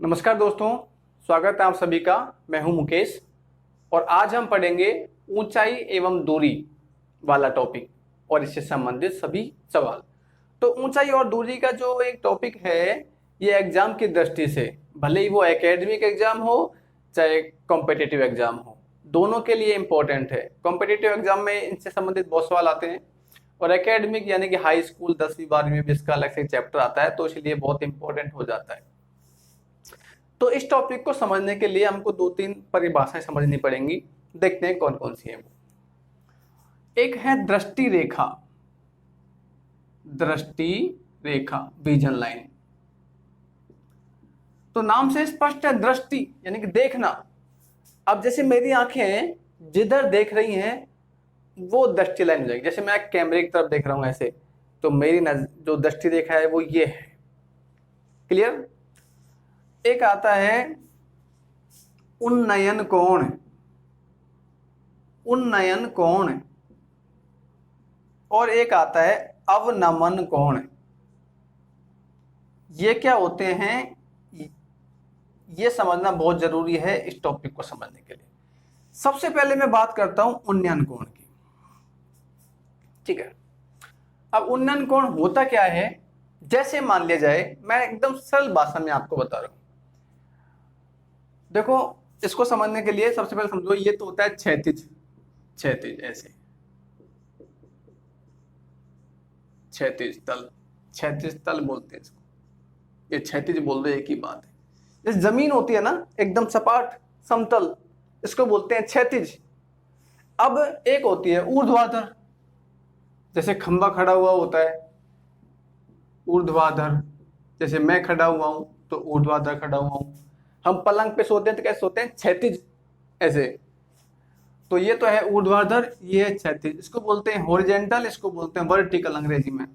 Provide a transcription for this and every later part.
नमस्कार दोस्तों, स्वागत है आप सभी का। मैं हूं मुकेश और आज हम पढ़ेंगे ऊंचाई एवं दूरी वाला टॉपिक और इससे संबंधित सभी सवाल। तो ऊंचाई और दूरी का जो एक टॉपिक है, ये एग्जाम की दृष्टि से, भले ही वो एकेडमिक एग्जाम हो चाहे कॉम्पिटिटिव एग्जाम हो, दोनों के लिए इम्पोर्टेंट है। कॉम्पिटिटिव एग्जाम में इनसे संबंधित बहुत सवाल आते हैं और एकेडमिक यानी कि हाई स्कूल 10वीं 12वीं में भी इसका अलग से चैप्टर आता है, तो इसलिए बहुत इंपॉर्टेंट हो जाता है। तो इस टॉपिक को समझने के लिए हमको दो तीन परिभाषाएं समझनी पड़ेंगी। देखते हैं कौन कौन सी है वो। एक है दृष्टि रेखा, दृष्टि रेखा विजन लाइन। तो नाम से स्पष्ट है, दृष्टि यानी कि देखना। अब जैसे मेरी आंखें जिधर देख रही हैं वो दृष्टि लाइन हो जाएगी। जैसे मैं कैमरे की तरफ देख रहा हूं ऐसे, तो मेरी जो दृष्टि रेखा है वो ये है। क्लियर। एक आता है उन्नयन कोण, उन्नयन कोण, और एक आता है अवनमन कोण। ये क्या होते हैं, ये समझना बहुत जरूरी है इस टॉपिक को समझने के लिए। सबसे पहले मैं बात करता हूं उन्नयन कोण की। ठीक है। अब उन्नयन कोण होता क्या है, जैसे मान लिया जाए, मैं एकदम सरल भाषा में आपको बता रहा हूं। देखो, इसको समझने के लिए सबसे पहले समझो, ये तो होता है क्षैतिज, क्षैतिज ऐसे, क्षैतिज तल, क्षैतिज तल बोलते हैं इसको, ये क्षैतिज बोल रहे एक ही बात है। जैसे जमीन होती है ना एकदम सपाट समतल, इसको बोलते हैं क्षैतिज। अब एक होती है ऊर्ध्वाधर, जैसे खंबा खड़ा हुआ होता है ऊर्ध्वाधर, जैसे मैं खड़ा हुआ हूं तो ऊर्ध्वाधर खड़ा हुआ हूं। हम पलंग पे सोते हैं तो कैसे सोते हैं, क्षैतिज ऐसे। तो ये तो है ऊर्ध्वाधर, ये है क्षैतिज। इसको बोलते हैं हॉरिजॉन्टल, इसको बोलते हैं वर्टिकल अंग्रेजी में।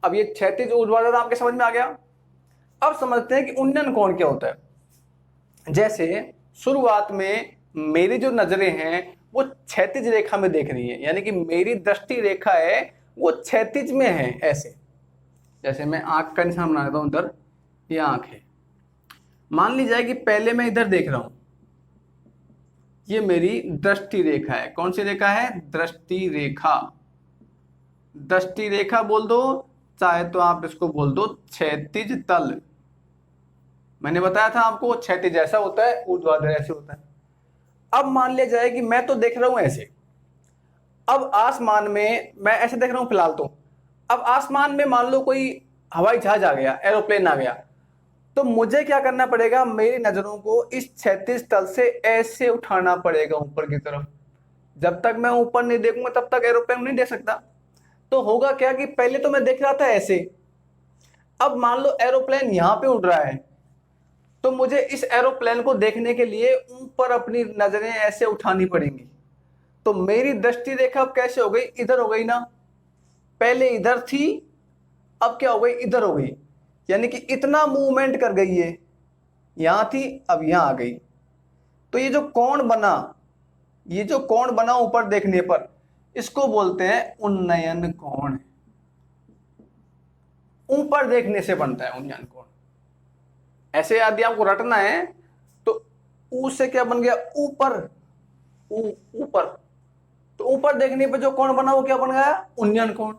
अब ये क्षैतिज ऊर्ध्वाधर आपके समझ में आ गया। अब समझते हैं कि उन्नयन कोण क्या होता है। जैसे शुरुआत में मेरी जो नजरें हैं वो क्षैतिज रेखा में देख रही है, यानी कि मेरी दृष्टि रेखा है वो क्षैतिज में है ऐसे। जैसे मैं आंख का निशान बना देता हूं, इधर ये आंख है। मान ली जाए कि पहले मैं इधर देख रहा हूं, ये मेरी दृष्टि रेखा है। कौन सी रेखा है, दृष्टि रेखा। दृष्टि रेखा बोल दो, चाहे तो आप इसको बोल दो क्षैतिज तल। मैंने बताया था आपको, क्षैतिज ऐसा होता है, ऊर्ध्वाधर ऐसे होता है। अब मान लिया जाए कि मैं तो देख रहा हूं ऐसे, अब आसमान में मैं ऐसे देख रहा हूं फिलहाल तो। अब आसमान में मान लो कोई हवाई जहाज आ गया, एरोप्लेन आ गया, तो मुझे क्या करना पड़ेगा, मेरी नजरों को इस क्षैतिज तल से ऐसे उठाना पड़ेगा ऊपर की तरफ। जब तक मैं ऊपर नहीं देखूंगा तब तक एरोप्लेन नहीं देख सकता। तो होगा क्या कि पहले तो मैं देख रहा था ऐसे, अब मान लो एरोप्लेन यहां पे उड़ रहा है, तो मुझे इस एरोप्लेन को देखने के लिए ऊपर अपनी नजरें ऐसे उठानी पड़ेंगी। तो मेरी दृष्टि रेखा अब कैसे हो गई, इधर हो गई ना। पहले इधर थी, अब क्या हो गई, इधर हो गई। यानी कि इतना मूवमेंट कर गई है, यहां थी अब यहां आ गई। तो ये जो कोण बना, ये जो कोण बना ऊपर देखने पर, इसको बोलते हैं उन्नयन कोण। ऊपर देखने से बनता है उन्नयन कोण। ऐसे यदि आपको रटना है तो ऊ से क्या बन गया, ऊपर, ऊपर। तो ऊपर देखने पर जो कोण बना वो क्या बन गया, उन्नयन कोण।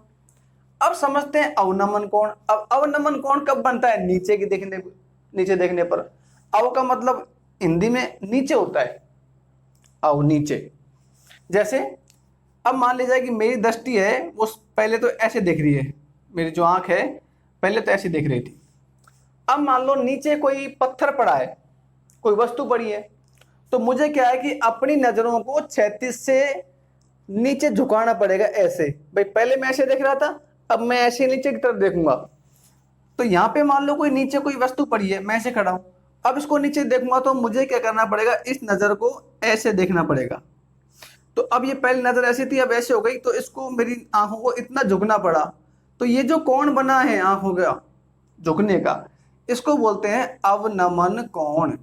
अब समझते हैं अवनमन कोण। अब अवनमन कोण कब बनता है, नीचे की देखने, नीचे देखने पर। अव का मतलब हिंदी में नीचे होता है, अव नीचे। जैसे अब मान लीजिए कि मेरी दृष्टि है वो पहले तो ऐसे देख रही है, मेरी जो आंख है पहले तो ऐसे देख रही थी। अब मान लो नीचे कोई पत्थर पड़ा है, कोई वस्तु पड़ी है, तो मुझे क्या है कि अपनी नजरों को क्षैतिज से नीचे झुकाना पड़ेगा ऐसे। भाई पहले मैं ऐसे देख रहा था, अब मैं ऐसे नीचे की तरफ देखूंगा। तो यहां पे मान लो कोई नीचे कोई वस्तु पड़ी है, मैं ऐसे खड़ा हूं, अब इसको नीचे देखूंगा तो मुझे क्या करना पड़ेगा, इस नजर को ऐसे देखना पड़ेगा। तो अब ये पहली नजर ऐसी थी, अब ऐसे हो गई, तो इसको मेरी आंखों को इतना झुकना पड़ा। तो ये जो कोण बना है आंखों का झुकने का, इसको बोलते हैं अवनमन कोण।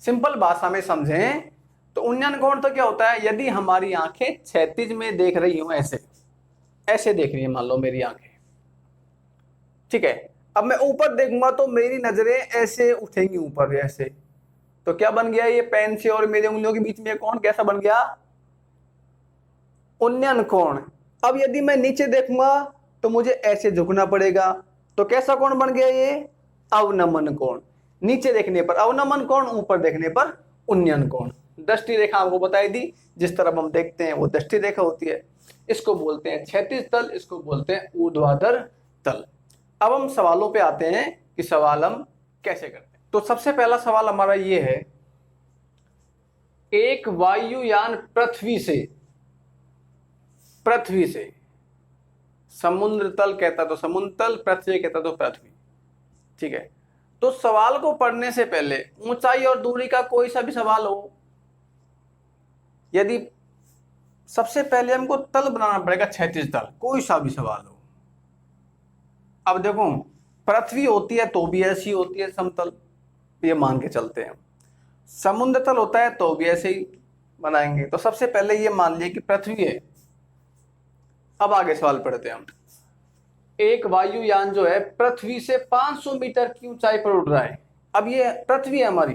सिंपल भाषा में समझें तो उन्नयन कोण तो क्या होता है, यदि हमारी आंखें क्षैतिज में देख रही हो, ऐसे ऐसे देख रही है मान लो मेरी आंखें, ठीक है। अब मैं ऊपर देखूंगा तो मेरी नजरें ऐसे उठेंगी ऊपर ऐसे, तो क्या बन गया ये पेन से और मेरे उंगलियों के बीच में कोण कैसा बन गया, उन्नयन कोण। अब यदि मैं नीचे देखूंगा तो मुझे ऐसे झुकना पड़ेगा, तो कैसा कोण बन गया ये, अवनमन कोण। नीचे देखने पर अवनमन कोण, ऊपर देखने पर उन्नयन कोण। दृष्टि रेखा आपको बताई दी, जिस तरफ हम देखते हैं वो दृष्टि रेखा होती है। इसको बोलते हैं क्षैतिज तल, इसको बोलते हैं ऊर्ध्वाधर तल। अब हम सवालों पे आते हैं कि सवाल हम कैसे करते हैं। तो सबसे पहला सवाल हमारा ये है, एक वायुयान पृथ्वी से समुद्र तल कहता तो समुद्र तल, पृथ्वी कहता तो पृथ्वी, ठीक है। तो सवाल को पढ़ने से पहले ऊंचाई और दूरी का कोई सा भी सवाल हो, यदि सबसे पहले हमको तल बनाना पड़ेगा, क्षैतिज तल, कोई सा भी सवाल हो। अब देखो पृथ्वी होती है तो भी ऐसी होती है समतल, ये मान के चलते हैं। समुद्र तल होता है तो भी ऐसे ही बनाएंगे। तो सबसे पहले ये मान लिया कि पृथ्वी है। अब आगे सवाल पढ़ते हैं हम। एक वायुयान जो है पृथ्वी से 500 मीटर की ऊंचाई पर उड़ रहा है। अब ये पृथ्वी है हमारी,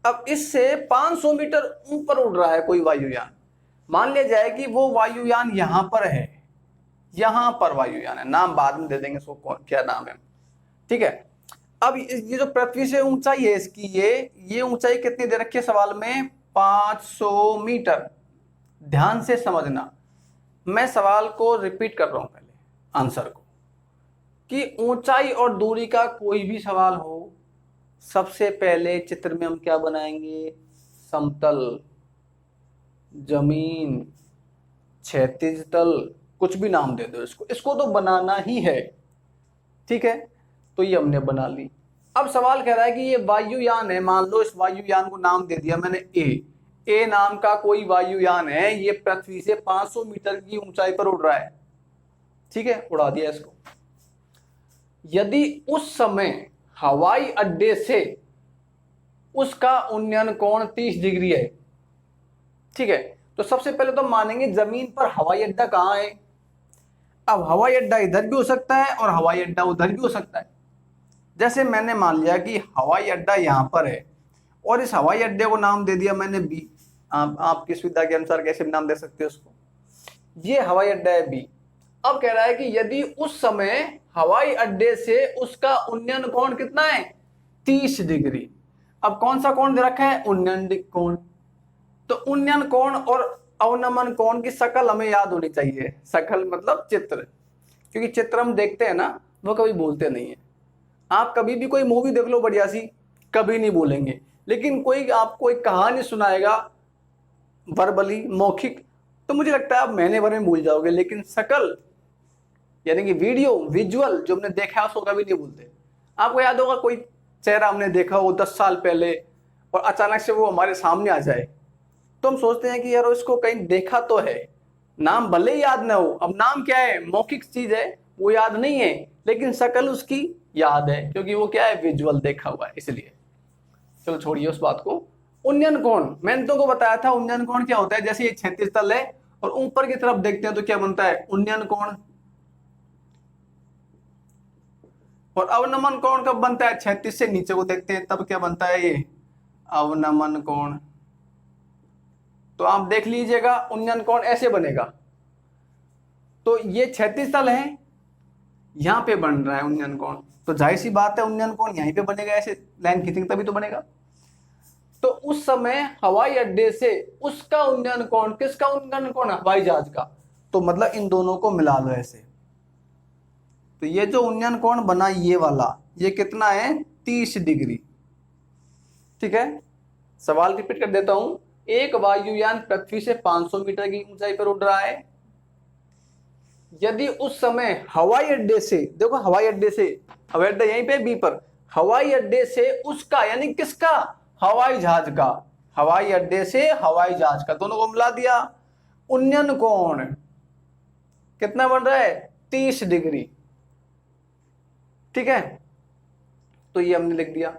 अब इससे 500 मीटर ऊपर उड़ रहा है कोई वायुयान। मान लिया जाए कि वो वायुयान यहां पर है, यहां पर वायुयान है, नाम बाद में दे देंगे इसको क्या नाम है, ठीक है। अब ये जो पृथ्वी से ऊंचाई है इसकी, ये ऊंचाई कितनी दे रखी है सवाल में, 500 मीटर। ध्यान से समझना, मैं सवाल को रिपीट कर रहा हूं पहले आंसर को, कि ऊंचाई और दूरी का कोई भी सवाल हो, सबसे पहले चित्र में हम क्या बनाएंगे, समतल, जमीन, क्षैतिज तल, कुछ भी नाम दे दो इसको तो बनाना ही है, ठीक है। तो ये हमने बना ली। अब सवाल कह रहा है कि ये वायुयान है, मान लो इस वायुयान को नाम दे दिया मैंने ए नाम का कोई वायुयान है, ये पृथ्वी से 500 मीटर की ऊंचाई पर उड़ रहा है, ठीक है, उड़ा दिया इसको। यदि उस समय हवाई अड्डे से उसका उन्नयन कोण 30 डिग्री है, ठीक है, तो सबसे पहले तो मानेंगे जमीन पर हवाई अड्डा कहां है। अब हवाई अड्डा इधर भी हो सकता है और हवाई अड्डा उधर भी हो सकता है। जैसे मैंने मान लिया कि हवाई अड्डा यहां पर है और इस हवाई अड्डे को नाम दे दिया मैंने बी, आपकी सुविधा के अनुसार कैसे भी नाम दे सकते हो उसको, ये हवाई अड्डा है बी। अब कह रहा है कि यदि उस समय हवाई अड्डे से उसका उन्नयन कोण कितना है, 30 डिग्री। अब कौन सा कोण दे रखा है, उन्नयन कोण। तो उन्नयन कोण और अवनमन कोण की शकल हमें याद होनी चाहिए। शकल मतलब चित्र, क्योंकि चित्र हम देखते हैं ना, वो कभी बोलते नहीं है। आप कभी भी कोई मूवी देख लो बढ़िया सी, कभी नहीं बोलेंगे, लेकिन कोई आपको एक कहानी सुनाएगा वर्बली, मौखिक, तो मुझे लगता है आप महीने भर में भूल जाओगे, लेकिन शकल यानी कि वीडियो विजुअल जो हमने देखा है उसको कभी नहीं भूलते। आपको याद होगा कोई चेहरा हमने देखा हो 10 साल पहले और अचानक से वो हमारे सामने आ जाए, तो हम सोचते हैं कि यार इसको कहीं देखा तो है, नाम भले ही याद ना हो। अब नाम क्या है, मौखिक चीज है, वो याद नहीं है, लेकिन शकल उसकी याद है, क्योंकि वो क्या है, विजुअल देखा हुआ है, इसलिए। चलो छोड़िए उस बात को। उन्नयन कोण मैंने तुमको बताया था, उन्नयन कोण क्या होता है, जैसे ये क्षैतिज तल है और ऊपर की तरफ देखते हैं तो क्या बनता है, उन्नयन कोण। और अवनमन कोण कब बनता है, क्षैतिज से नीचे को देखते हैं तब क्या बनता है, ये अवनमन कोण। तो आप देख लीजिएगा उन्नयन कोण ऐसे बनेगा। तो ये क्षैतिज तल है, यहां पे बन रहा है उन्नयन कोण, तो जाहिर सी बात है उन्नयन कोण यहीं पे बनेगा, ऐसे लाइन खींचेंगे तभी तो बनेगा। तो उस समय हवाई अड्डे से उसका उन्नयन कोण, किसका उन्नयन कोण, हवाई जहाज का, तो मतलब इन दोनों को मिला लो ऐसे। तो ये जो उन्नयन कोण बना ये वाला, ये कितना है, 30 डिग्री, ठीक है। सवाल रिपीट कर देता हूं, एक वायुयान पृथ्वी से 500 मीटर की ऊंचाई पर उड़ रहा है। यदि उस समय हवाई अड्डे से, देखो हवाई अड्डे से, हवाई अड्डा यहीं पे बी पर, हवाई अड्डे से उसका यानी किसका, हवाई जहाज का, हवाई अड्डे से हवाई जहाज का, दोनों को मिला दिया, उन्नयन कोण कितना बन रहा है, 30 डिग्री, ठीक है। तो ये हमने लिख दिया।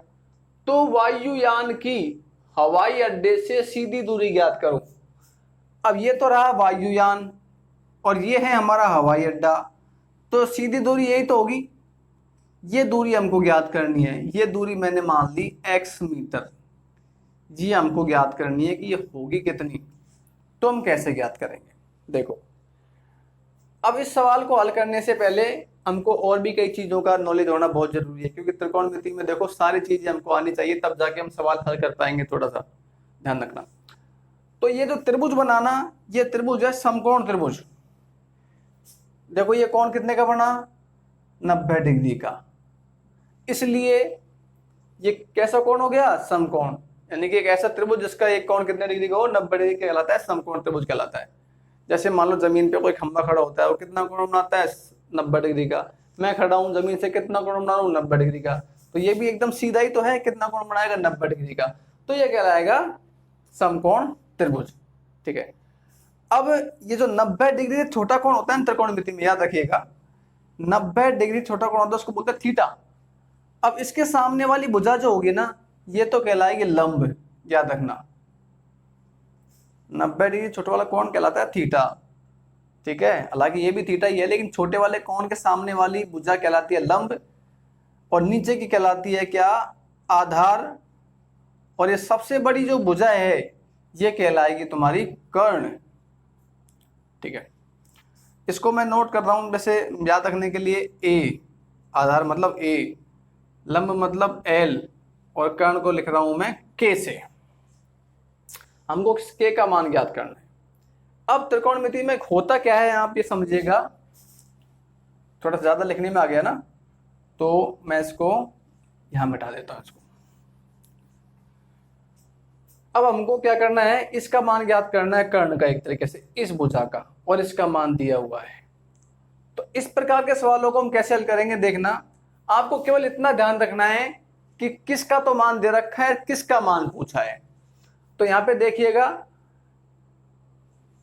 तो वायुयान की हवाई अड्डे से सीधी दूरी ज्ञात करो। अब ये तो रहा वायुयान और ये है हमारा हवाई अड्डा, तो सीधी दूरी यही तो होगी, ये दूरी हमको ज्ञात करनी है, ये दूरी मैंने मान ली x मीटर, ये हमको ज्ञात करनी है कि ये होगी कितनी। तो हम कैसे ज्ञात करेंगे, देखो अब इस सवाल को हल करने से पहले हमको और भी कई चीज़ों का नॉलेज होना बहुत जरूरी है, क्योंकि त्रिकोणमिति में देखो सारी चीजें हमको आनी चाहिए, तब जाके हम सवाल हल कर पाएंगे, थोड़ा सा ध्यान रखना। तो ये जो त्रिभुज बनाना, ये त्रिभुज है समकोण त्रिभुज। देखो ये कोण कितने का बना, 90 डिग्री का, इसलिए ये कैसा कोण हो गया, समकोण। यानी कि एक ऐसा त्रिभुज जिसका एक कोण कितने डिग्री का हो, 90 डिग्री का कहलाता है, समकोण त्रिभुज कहलाता है। जैसे मान लो जमीन पे कोई खंभा खड़ा होता है, वो कितना कोण बनाता है, 90 डिग्री का। मैं खड़ा हूं जमीन से, कितना कोण बना रहा हूं, 90 डिग्री का। तो ये भी एकदम सीधा ही तो है, कितना कोण बनाएगा, 90 डिग्री का। तो ये कहलाएगा समकोण त्रिभुज, ठीक है। अब ये जो 90 डिग्री छोटा कोण होता है त्रिकोणमिति में, याद रखिएगा 90 डिग्री छोटा कोण होता है, उसको बोलते हैं थीटा। अब इसके सामने वाली भुजा जो होगी ना, ये तो कहलाएगी लंब, याद रखना 90 डिग्री छोटा वाला कोण कहलाता है थीटा, ठीक है। हालांकि ये भी थीटा ही है, लेकिन छोटे वाले कोण के सामने वाली भुजा कहलाती है लंब, और नीचे की कहलाती है क्या, आधार। और ये सबसे बड़ी जो भुजा है ये कहलाएगी तुम्हारी कर्ण, ठीक है। इसको मैं नोट कर रहा हूं वैसे याद रखने के लिए, ए आधार मतलब ए, लंब मतलब एल, और कर्ण को लिख रहा हूं मैं के से। हमको के का मान ज्ञात करना है। अब त्रिकोणमिति में होता क्या है आप ये समझिएगा, थोड़ा सा ज्यादा लिखने में आ गया ना, तो मैं इसको यहां मिटा देता हूं इसको। अब हमको क्या करना है, इसका मान ज्ञात करना है कर्ण का, एक तरीके से इस भुजा का, और इसका मान दिया हुआ है। तो इस प्रकार के सवालों को हम कैसे हल करेंगे, देखना आपको केवल इतना ध्यान रखना है कि किसका तो मान दे रखा है, किसका मान पूछा है। तो यहां पे देखिएगा,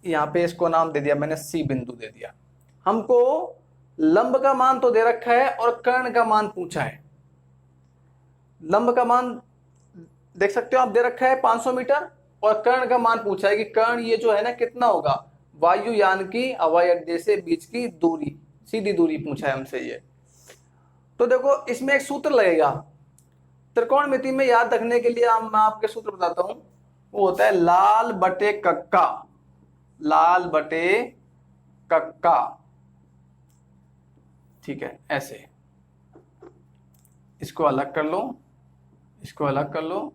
यहां पे इसको नाम दे दिया मैंने, सी बिंदु दे दिया। हमको लंब का मान तो दे रखा है और कर्ण का मान पूछा है। लंब का मान देख सकते हो आप, दे रखा है 500 मीटर, और कर्ण का मान पूछा है कि कर्ण ये जो है ना कितना होगा, वायुयान की हवाई अड्डे से बीच की दूरी, सीधी दूरी पूछा है हमसे ये। तो देखो इसमें एक सूत्र लगेगा त्रिकोणमिति में, याद रखने के लिए मैं आपके सूत्र बताता हूं, वो होता है लाल बटे कक्का, लाल बटे कक्का, ठीक है। ऐसे इसको अलग कर लो, इसको अलग कर लो,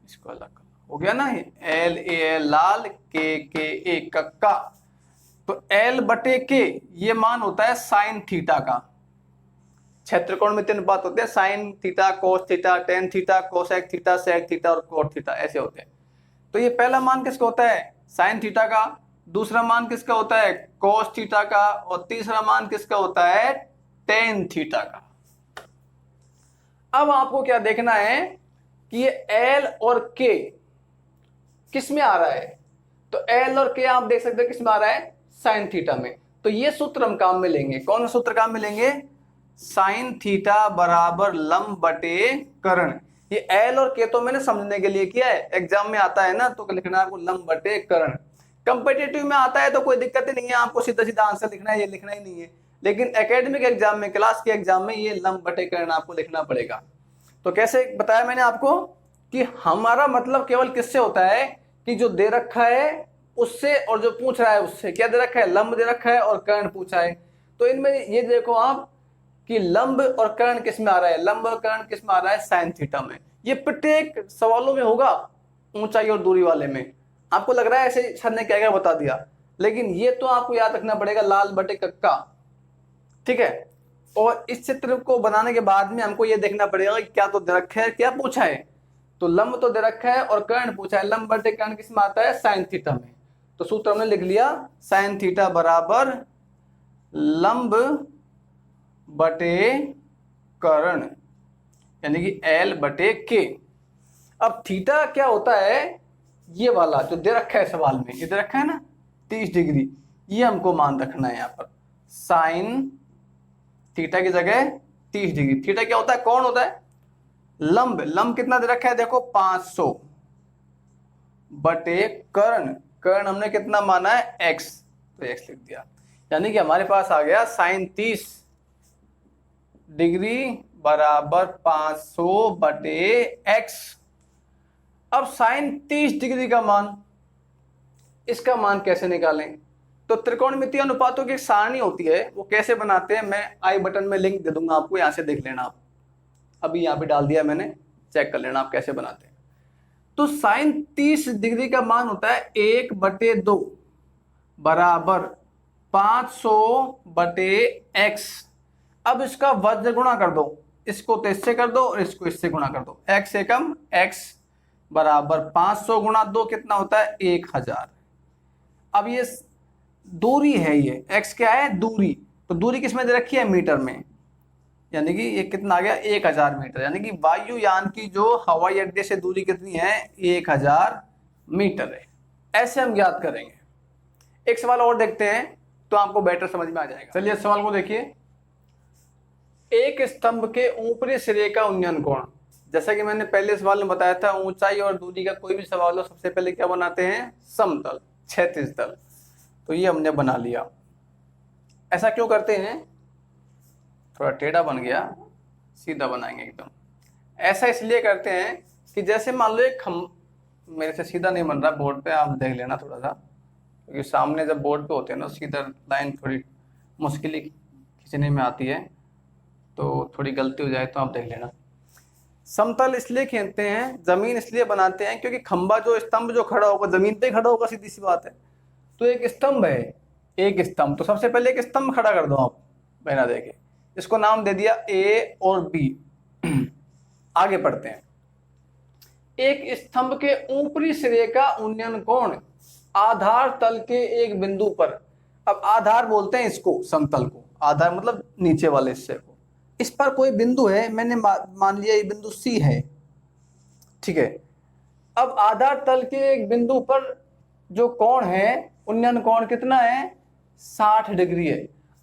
इसको अलग कर लो, हो गया ना, एल ए लाल, के ए कक्का। तो एल बटे के ये मान होता है साइन थीटा का। त्रिकोण में 3 अनुपात होते हैं, sine theta, cos theta, tan theta, cosec theta, sec theta और कोट थीटा, ऐसे होते हैं। तो ये पहला मान किसका होता है, साइन थीटा का। दूसरा मान किसका होता है, कोस थीटा का। और तीसरा मान किसका होता है, टेन थीटा का। अब आपको क्या देखना है कि ये एल और के किस में आ रहा है। तो एल और के आप देख सकते हो किस में आ रहा है, साइन थीटा में। तो ये सूत्र हम काम में लेंगे, कौन सा सूत्र काम में लेंगे, साइन थीटा बराबर लंब बटे कर्ण। ये एल और के तो मैंने समझने के लिए किया है, एग्जाम में आता है ना तो लिखना है आपको लंब बटे कर्ण। कंपिटेटिव में आता है तो कोई दिक्कत ही नहीं है, आपको सीधा सीधा आंसर लिखना है, ये लिखना ही नहीं है। लेकिन एकेडमिक एग्जाम में, क्लास के एग्जाम में ये लंब बटे कर्ण आपको लिखना पड़ेगा। तो कैसे बताया मैंने आपको कि हमारा मतलब केवल किससे होता है कि जो दे रखा है उससे, और जो पूछ रहा है उससे। क्या दे रखा है, लंब दे रखा है और कर्ण पूछा है। तो इनमें ये देखो आप कि लंब और कर्ण किस में आ रहा है, लंब और कर्ण किस में आ रहा है, साइन थीटा में। ये प्रत्येक सवालों में होगा, ऊंचाई और दूरी वाले में। आपको लग रहा है ऐसे सर ने क्या क्या बता दिया, लेकिन ये तो आपको याद रखना पड़ेगा, लाल बटे कक्का, ठीक है। और इस चित्र को बनाने के बाद में हमको ये देखना पड़ेगा कि क्या तो दे रखा है, क्या पूछा है। तो लंब तो दे रखा है और कर्ण पूछा है, लंब बटे कर्ण किस में आता है, साइन थीटा में। तो सूत्र हमने लिख लिया, साइन थीटा बराबर लंब बटे कर्ण, यानी कि एल बटे के। अब थीटा क्या होता है, ये वाला जो दे रखा है सवाल में, ये दे रखा है ना 30 डिग्री, ये हमको मान रखना है यहाँ पर। साइन थीटा की जगह 30 डिग्री। थीटा क्या होता है, कौन होता है, लंब। लंब कितना दे रखा है, देखो 500 बटे कर्ण, कर्ण हमने कितना माना है, x, तो x लिख दिया। यानी कि हमारे पास आ गया साइन 30 डिग्री बराबर 500 बटे x। अब साइन 30 डिग्री का मान, इसका मान कैसे निकालें? तो त्रिकोणमितीय अनुपातों की एक सारणी होती है, वो कैसे बनाते हैं मैं आई बटन में लिंक दे दूंगा आपको, यहां से देख लेना आप। अभी यहाँ पे डाल दिया मैंने, चेक कर लेना आप कैसे बनाते हैं। तो साइन 30 डिग्री का मान होता है 1/2 बराबर 500 बटे x। अब इसका वज्र गुणा कर दो, इसको तो इससे कर दो और इसको इससे गुणा कर दो, x एकम x बराबर 500 गुणा 2 कितना होता है 1000। अब ये दूरी है, ये x क्या है दूरी, तो दूरी किस में दे रखी है मीटर में, यानी कि ये कितना आ गया 1000 मीटर, यानी कि वायुयान की जो हवाई अड्डे से दूरी कितनी है 1000 मीटर है। ऐसे हम ज्ञात करेंगे। एक सवाल और देखते हैं तो आपको बेटर समझ में आ जाएगा। चलिए सवाल को देखिए। एक स्तंभ के ऊपरी सिरे का उन्नयन कोण, जैसा कि मैंने पहले सवाल में बताया था, ऊंचाई और दूरी का कोई भी सवाल हो सबसे पहले क्या बनाते हैं समतल क्षैतिज तल। तो ये हमने बना लिया। ऐसा क्यों करते हैं, थोड़ा टेढ़ा बन गया, सीधा बनाएंगे एकदम। ऐसा इसलिए करते हैं कि जैसे मान लो एक मेरे से सीधा नहीं बन रहा बोर्ड पे, आप देख लेना थोड़ा सा, क्योंकि सामने जब बोर्ड पे होते हैं ना सीधा लाइन थोड़ी मुश्किल खींचने में आती है, तो थोड़ी गलती हो जाए तो आप देख लेना। समतल इसलिए खींचते हैं, जमीन इसलिए बनाते हैं क्योंकि खंबा जो स्तंभ जो खड़ा होगा जमीन पे खड़ा होगा, सीधी सी बात है। तो एक स्तंभ है, एक स्तंभ, तो सबसे पहले एक स्तंभ खड़ा कर दो आप बिना देखे, इसको नाम दे दिया ए और बी। आगे पढ़ते हैं। एक स्तंभ के ऊपरी सिरे का उन्नयन कोण आधार तल के एक बिंदु पर, अब आधार बोलते हैं इसको समतल को, आधार मतलब नीचे वाले हिस्से को, इस पर कोई बिंदु है, मैंने मान लिया ये बिंदु सी है, ठीक है। अब आधार तल के एक बिंदु पर जो कोण है उन्नयन कोण कितना है 60 डिग्री है।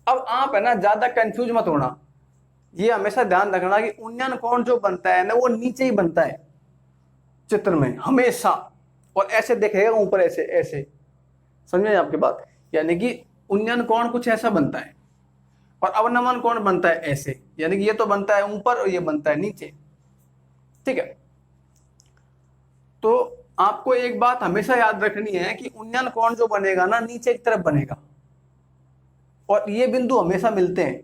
अब आप है ना ज्यादा कंफ्यूज मत होना, ये हमेशा ध्यान रखना कि उन्नयन कोण जो बनता है ना वो नीचे ही बनता है चित्र में हमेशा, और ऐसे देखेगा ऊपर ऐसे ऐसे, समझे आपकी बात, यानी कि उन्नयन कोण कुछ ऐसा बनता है और अवनमन कोण बनता है ऐसे, यानी कि ये तो बनता है ऊपर और ये बनता है नीचे, ठीक है। तो आपको एक बात हमेशा याद रखनी है कि उन्नयन कोण जो बनेगा ना नीचे की तरफ बनेगा और ये बिंदु हमेशा मिलते हैं।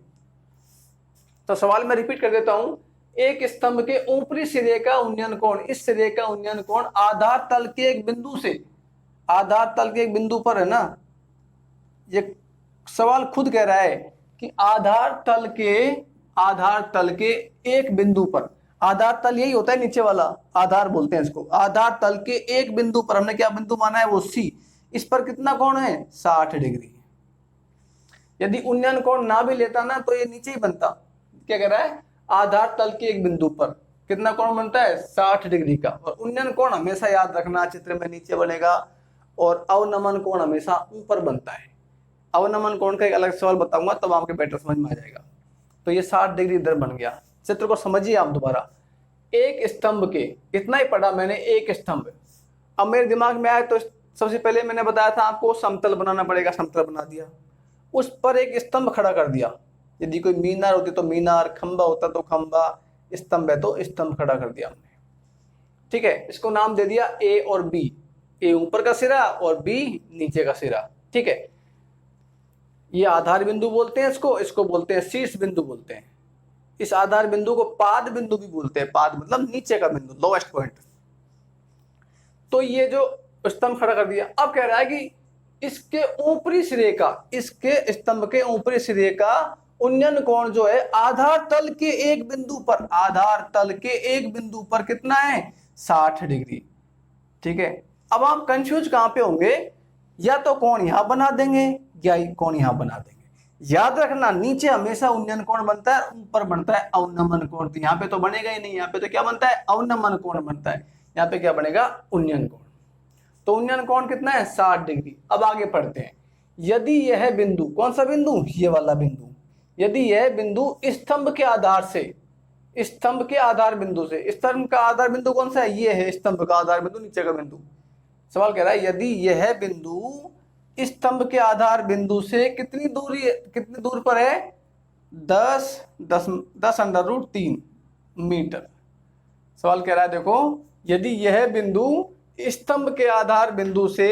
तो सवाल मैं रिपीट कर देता हूं, एक स्तंभ के ऊपरी सिरे का उन्नयन कोण, इस सिरे का उन्नयन कोण आधार तल के एक बिंदु से, आधार तल के एक बिंदु पर है ना, ये सवाल खुद कह रहा है कि आधार तल के एक बिंदु पर, आधार तल यही होता है नीचे वाला, आधार बोलते हैं इसको, आधार तल के एक बिंदु पर, हमने क्या बिंदु माना है वो सी, इस पर कितना कोण है 60 डिग्री। यदि उन्नयन कोण ना भी लेता ना तो ये नीचे ही बनता, क्या कह रहा है आधार तल के एक बिंदु पर कितना कोण बनता है 60 डिग्री का, और उन्नयन कोण हमेशा याद रखना चित्र में नीचे बनेगा और अवनमन कोण हमेशा ऊपर बनता है। अवनमन कोण का एक अलग सवाल बताऊंगा तब आपके बेटर समझ में आ जाएगा। तो ये 60 डिग्री इधर बन गया, चित्र को समझिए आप दोबारा। एक स्तंभ के, इतना ही पढ़ा मैंने, एक स्तंभ, अब मेरे दिमाग में आया तो सबसे पहले मैंने बताया था आपको समतल बनाना पड़ेगा, समतल बना दिया, उस पर एक स्तंभ खड़ा कर दिया, यदि कोई मीनार होती तो मीनार, खंबा होता तो खंबा, स्तंभ है तो स्तंभ खड़ा कर दिया हमने, ठीक है। इसको नाम दे दिया ए और बी, ए ऊपर का सिरा और बी नीचे का सिरा, ठीक है। ये आधार बिंदु बोलते हैं इसको, इसको बोलते हैं शीर्ष बिंदु बोलते हैं। इस आधार बिंदु को पाद बिंदु भी बोलते हैं, पाद मतलब नीचे का बिंदु, लोएस्ट पॉइंट। तो ये जो स्तंभ खड़ा कर दिया, अब कह रहा है कि इसके ऊपरी सिरे का, इसके स्तंभ के ऊपरी सिरे का उन्नयन कोण जो है आधार तल के एक बिंदु पर, आधार तल के एक बिंदु पर कितना है 60 डिग्री, ठीक है। अब आप कंफ्यूज कहां पे होंगे, या तो कोण यहां बना देंगे या कोण यहां बना देंगे। याद रखना नीचे हमेशा उन्नयन कोण बनता है, ऊपर बनता है अवनमन कोण, तो यहाँ पे तो बनेगा ही नहीं, यहाँ पे तो क्या बनता है अवनमन कोण बनता है, यहाँ पे क्या बनेगा उन्नयन कोण। तो उन्नयन कोण कितना है 60 डिग्री। अब आगे पढ़ते हैं। यदि यह बिंदु, कौन सा बिंदु, ये वाला बिंदु, यदि यह बिंदु स्तंभ के आधार से, स्तंभ के आधार बिंदु से, स्तंभ का आधार बिंदु कौन सा है, ये है स्तंभ का आधार बिंदु, नीचे का बिंदु। सवाल कह रहा है यदि यह बिंदु स्तंभ के आधार बिंदु से कितनी दूर पर है 10 √3, मीटर। सवाल कह रहा है देखो, यदि यह बिंदु स्तंभ के आधार बिंदु से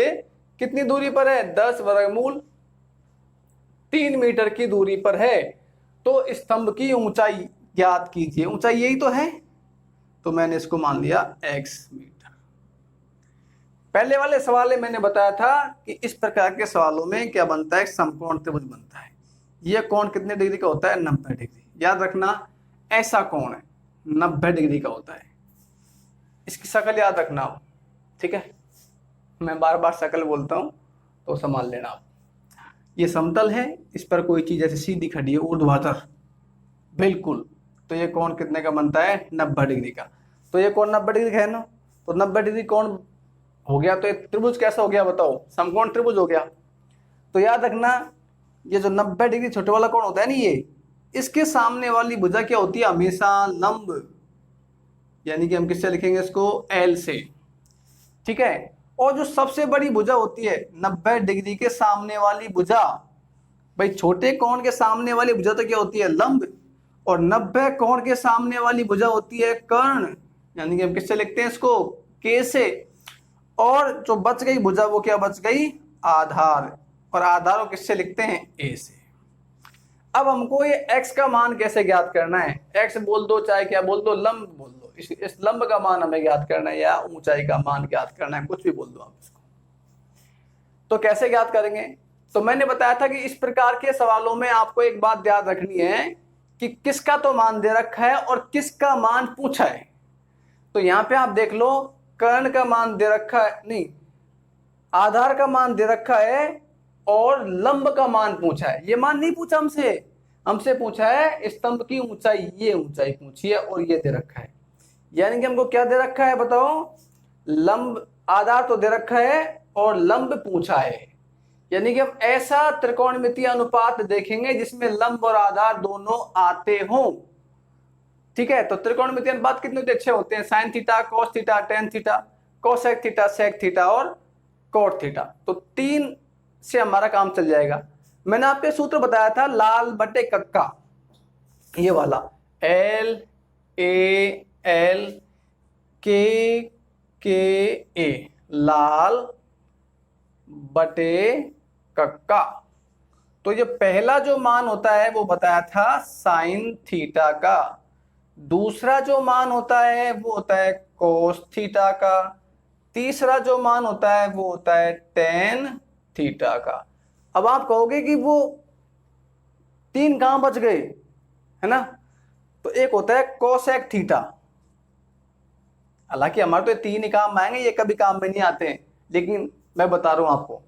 कितनी दूरी पर है, 10 वर्गमूल 3 मीटर की दूरी पर है, तो स्तंभ की ऊंचाई ज्ञात कीजिए। ऊंचाई यही तो है, तो मैंने इसको मान लिया x मीटर। पहले वाले सवाल में मैंने बताया था कि इस प्रकार के सवालों में क्या बनता है, समकोण त्रिभुज बनता है। यह कोण कितने डिग्री का होता है, 90 डिग्री। याद रखना, ऐसा कोण है 90 डिग्री का होता है। इसकी शक्ल याद रखना आप, ठीक है। मैं बार बार शक्ल बोलता हूं तो संभाल लेना आप। ये समतल है, इस पर कोई चीज ऐसे सीधी खड़ी है ऊर्ध्वाधर, बिल्कुल, तो ये कोण कितने का बनता है, 90 डिग्री का। तो ये कोण 90 डिग्री का है ना, तो 90 डिग्री कोण हो गया, तो ये त्रिभुज कैसा हो गया बताओ, समकोण त्रिभुज हो गया। तो याद रखना, ये जो 90 डिग्री छोटे वाला कोण होता है ना, ये इसके सामने वाली भुजा क्या होती है, हमेशा लंब, यानी कि हम किससे लिखेंगे इसको, L से, ठीक है। और जो सबसे बड़ी भुजा होती है 90 डिग्री के सामने वाली भुजा, भाई छोटे कोण के सामने वाली भुजा तो क्या होती है, लंब, और 90 कोण के सामने वाली भुजा होती है कर्ण, यानी कि हम किससे लिखते हैं इसको, K से। और जो बच गई भुजा वो क्या बच गई, आधार, और आधार को किससे लिखते हैं, A से। अब हमको ये x का मान कैसे ज्ञात करना है, x बोल दो चाहे क्या बोल दो, लंब बोल दो, इस लंब का मान हमें ज्ञात करना है या ऊंचाई का मान ज्ञात करना है, कुछ भी बोल दो आप इसको। तो कैसे ज्ञात करेंगे, तो मैंने बताया था कि इस प्रकार के सवालों में आपको एक बात याद रखनी है कि किसका तो मान दे रखा है और किसका मान पूछा है। तो यहां पे आप देख लो, कर्ण का मान दे रखा है, नहीं, आधार का मान दे रखा है और लंब का मान पूछा है। ये मान नहीं पूछा हमसे पूछा है स्तंभ की ऊंचाई, ये ऊंचाई पूछी है और ये दे रखा है। यानी कि हमको क्या दे रखा है बताओ, लंब, आधार तो दे रखा है और लंब पूछा है। यानी कि हम ऐसा त्रिकोणमितीय अनुपात देखेंगे जिसमें लंब और आधार दोनों आते हों, ठीक है। तो त्रिकोणमितीय अनुपात कितने होते, 6 होते हैं, sine theta, cos theta, tan theta, cosec theta, sec theta और कोट थीटा। तो 3 से हमारा काम चल जाएगा। मैंने आपको सूत्र बताया था लाल बटे कक्का, ये वाला, L A L K K A, लाल बटे कक्का। तो ये पहला जो मान होता है वो बताया था साइन थीटा का, दूसरा जो मान होता है वो होता है कोस थीटा का, तीसरा जो मान होता है वो होता है टेन थीटा का। अब आप कहोगे कि वो 3 कहां बच गए, है ना, तो एक होता है कोसेक थीटा। हालांकि हमारे तो ये 3 ही काम आएंगे, ये कभी काम में नहीं आते हैं, लेकिन मैं बता रहा हूं आपको,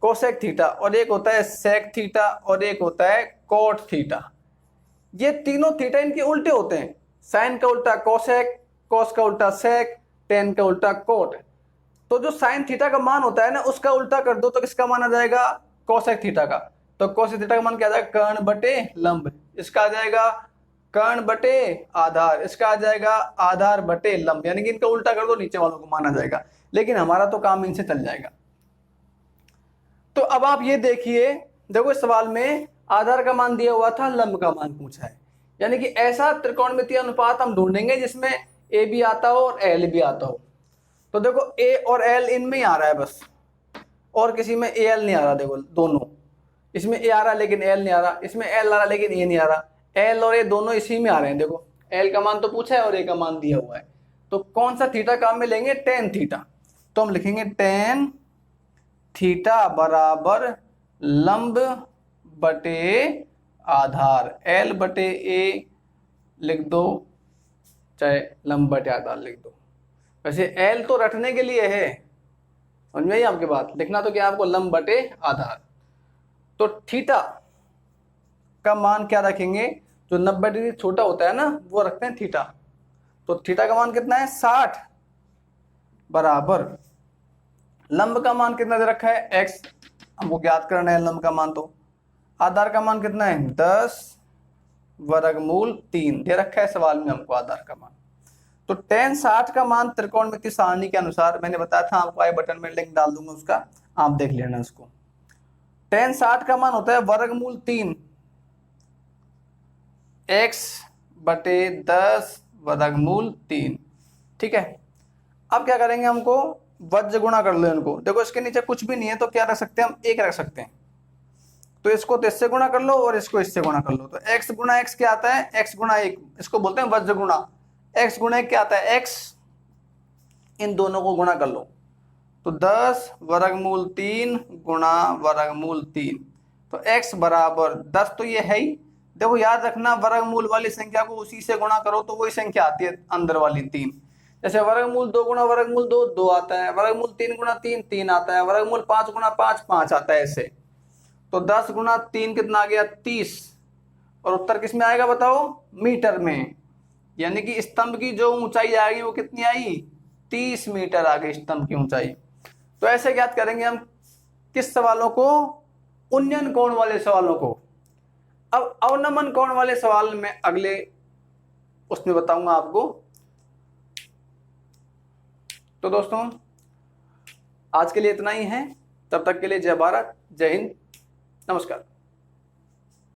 कोसेक थीटा, और एक होता है सेक थीटा, और एक होता है कोट थीटा। ये तीनों थीटा इनके उल्टे होते हैं, साइन का उल्टा कोसेक, कोस का उल्टा सेक, टेन का उल्टा कोट। तो जो साइन थीटा का मान होता है ना, उसका उल्टा कर दो तो किसका मान आ जाएगा, कोसेक थीटा का। तो कोसेक थीटा का मान क्या आ जाएगा, कर्ण बटे लंब, इसका आ जाएगा कर्ण बटे आधार, इसका आ जाएगा आधार बटे लंब, यानी कि इनका उल्टा कर दो, नीचे वालों को मान आ जाएगा, लेकिन हमारा तो काम इनसे चल जाएगा। तो अब आप ये देखिए, देखो इस सवाल में आधार का मान दिया हुआ था, लंब का मान पूछा है, यानी कि ऐसा त्रिकोणमितीय अनुपात हम ढूंढेंगे जिसमें ए भी आता हो और एल भी आता हो। तो देखो ए और एल इनमें ही आ रहा है बस, और किसी में ए एल नहीं आ रहा। देखो दोनों, इसमें ए आ रहा लेकिन एल नहीं आ रहा, इसमें एल आ रहा लेकिन ए नहीं आ रहा, एल और ए दोनों इसी में आ रहे हैं। देखो एल का मान तो पूछा है और ए का मान दिया हुआ है, तो कौन सा थीटा काम में लेंगे, टेन थीटा। तो हम लिखेंगे टेन थीटा बराबर लंब बटे आधार, एल बटे ए लिख दो, चाहे लंब बटे आधार लिख दो। वैसे एल तो रटने के लिए है, समझ में आई आपकी बात, लिखना तो क्या आपको, लंब बटे आधार। तो थीटा का मान क्या रखेंगे, जो 90 डिग्री छोटा होता है ना वो रखते हैं थीटा। तो थीटा का मान कितना है, 60 बराबर लंब का मान कितना दे रखा है, x, हमको ज्ञात करना है लंब का मान। तो आधार का मान कितना है, 10 वर्गमूल 3 दे रखा है सवाल में हमको आधार का मान। तो tan 60 का मान त्रिकोणमितीय सारणी के अनुसार, मैंने बताया था आपको, आई बटन में लिंक डाल दूंगा उसका, आप देख लेना उसको। tan 60 का मान होता है वर्गमूल 3 x बटे 10 वर्गमूल 3। ठीक है, अब क्या करेंगे, हमको वज्र गुणा कर लो इनको। देखो इसके नीचे कुछ भी नहीं है तो क्या रख सकते हैं हम, 1 रख सकते हैं। तो इसको तो इससे गुणा कर लो और इसको इससे गुणा कर लो। तो x गुणा x क्या आता है, x गुणा 1, इसको बोलते हैं वज्र गुणा। x गुणा 1 क्या आता है, x। इन दोनों को गुणा कर लो तो 10 वर्गमूल 3 गुणा वर्गमूल 3। तो x बराबर 10 तो ये है ही। देखो याद रखना, वर्गमूल वाली संख्या को उसी से गुणा करो तो वही संख्या आती है अंदर वाली 3। जैसे वर्गमूल 2 गुणा वर्गमूल 2 2 आता है, वर्गमूल 3 गुणा 3 3 आता है, वर्गमूल 5 गुणा 5 5 आता है ऐसे। तो 10 गुणा 3 कितना आ गया, 30। और उत्तर किस में आएगा बताओ, मीटर में। यानी कि स्तंभ की जो ऊंचाई आएगी वो कितनी आई, 30 मीटर आ गई स्तंभ की ऊंचाई। तो ऐसे ज्ञात करेंगे हम किस सवालों को, उन्नयन कोण वाले सवालों को। अब अवनमन कोण वाले सवाल में अगले उसमें बताऊंगा आपको। तो दोस्तों आज के लिए इतना ही है, तब तक के लिए जय भारत, जय हिंद, नमस्कार।